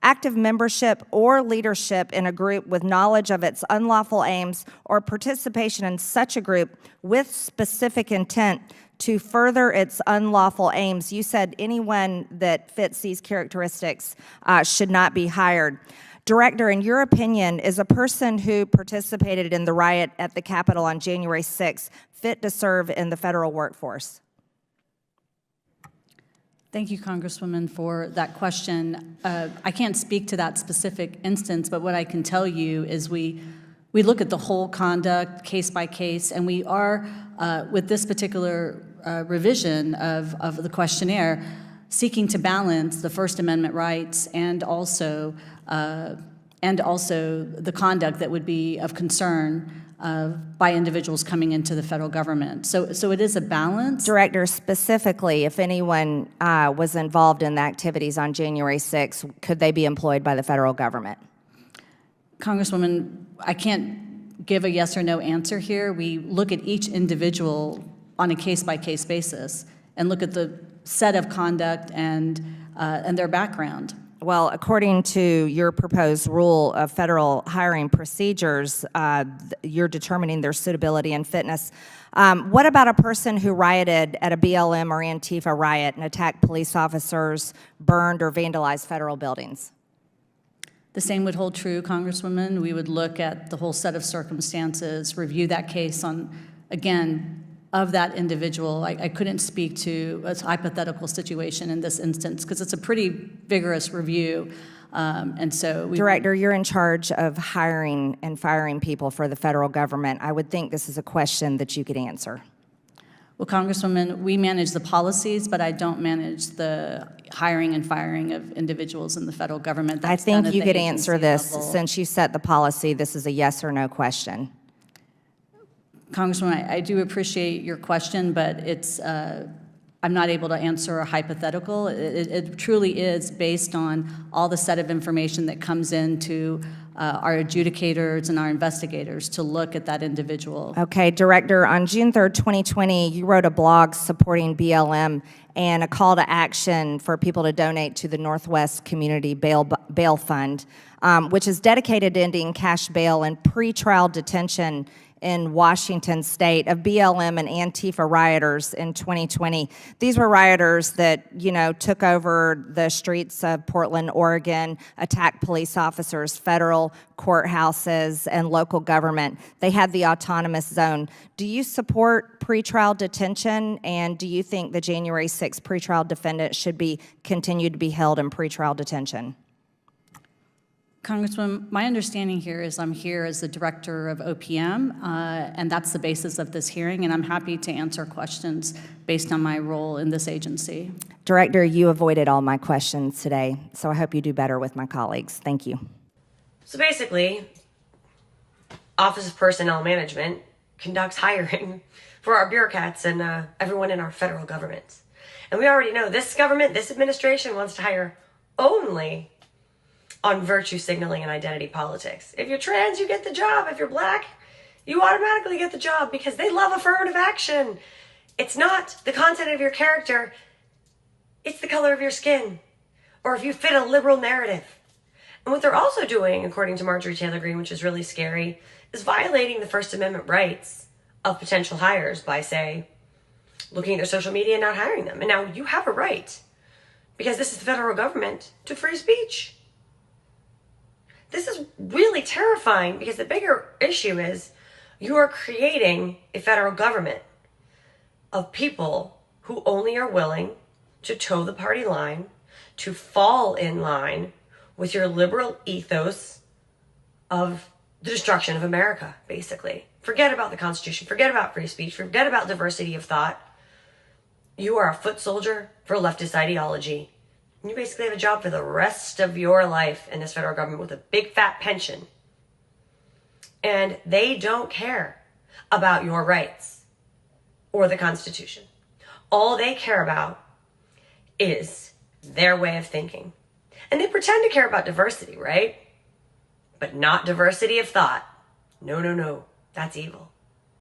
active membership or leadership in a group with knowledge of its unlawful aims or participation in such a group with specific intent to further its unlawful aims. You said anyone that fits these characteristics should not be hired. Director, in your opinion, is a person who participated in the riot at the Capitol on January 6th fit to serve in the federal workforce? Thank you, Congresswoman, for that question. I can't speak to that specific instance, but what I can tell you is we look at the whole conduct, case by case, and we are, with this particular revision of the questionnaire, seeking to balance the First Amendment rights and also the conduct that would be of concern by individuals coming into the federal government. So it is a balance. Director, specifically, if anyone was involved in the activities on January 6th, could they be employed by the federal government? Congresswoman, I can't give a yes or no answer here. We look at each individual on a case-by-case basis and look at the set of conduct and their background. Well, according to your proposed rule of federal hiring procedures, you're determining their suitability and fitness. What about a person who rioted at a BLM or Antifa riot and attacked police officers, burned or vandalized federal buildings? The same would hold true, Congresswoman. We would look at the whole set of circumstances, review that case on, again, of that individual. I couldn't speak to a hypothetical situation in this instance because it's a pretty vigorous review. And so Director, you're in charge of hiring and firing people for the federal government. I would think this is a question that you could answer. Well, Congresswoman, we manage the policies, but I don't manage the hiring and firing of individuals in the federal government. I think you could answer this level. Since you set the policy, this is a yes or no question. Congresswoman, I do appreciate your question, but it's I'm not able to answer a hypothetical. It truly is based on all the set of information that comes into our adjudicators and our investigators to look at that individual. Okay, Director, on June 3rd, 2020, you wrote a blog supporting BLM and a call to action for people to donate to the Northwest Community Bail Fund, which is dedicated to ending cash bail and pretrial detention in Washington state of BLM and Antifa rioters in 2020. These were rioters that, took over the streets of Portland, Oregon, attacked police officers, federal courthouses, and local government. They had the autonomous zone. Do you support pretrial detention, and do you think the January 6th pretrial defendants should be continued to be held in pretrial detention? Congresswoman, my understanding here is I'm here as the director of OPM, and that's the basis of this hearing, and I'm happy to answer questions based on my role in this agency. Director, you avoided all my questions today, so I hope you do better with my colleagues. Thank you. So basically, Office of Personnel Management conducts hiring for our bureaucrats and everyone in our federal government. And we already know this government, this administration wants to hire only on virtue signaling and identity politics. If you're trans, you get the job. If you're black, you automatically get the job because they love affirmative action. It's not the content of your character, it's the color of your skin, or if you fit a liberal narrative. And what they're also doing, according to Marjorie Taylor Greene, which is really scary, is violating the First Amendment rights of potential hires by, say, looking at their social media and not hiring them. And now you have a right, because this is the federal government, to free speech. This is really terrifying because the bigger issue is you are creating a federal government of people who only are willing to toe the party line, to fall in line with your liberal ethos of the destruction of America, basically. Forget about the Constitution, forget about free speech, forget about diversity of thought. You are a foot soldier for leftist ideology. You basically have a job for the rest of your life in this federal government with a big fat pension. And they don't care about your rights or the Constitution. All they care about is their way of thinking. And they pretend to care about diversity, right? But not diversity of thought. No, no, no. That's evil.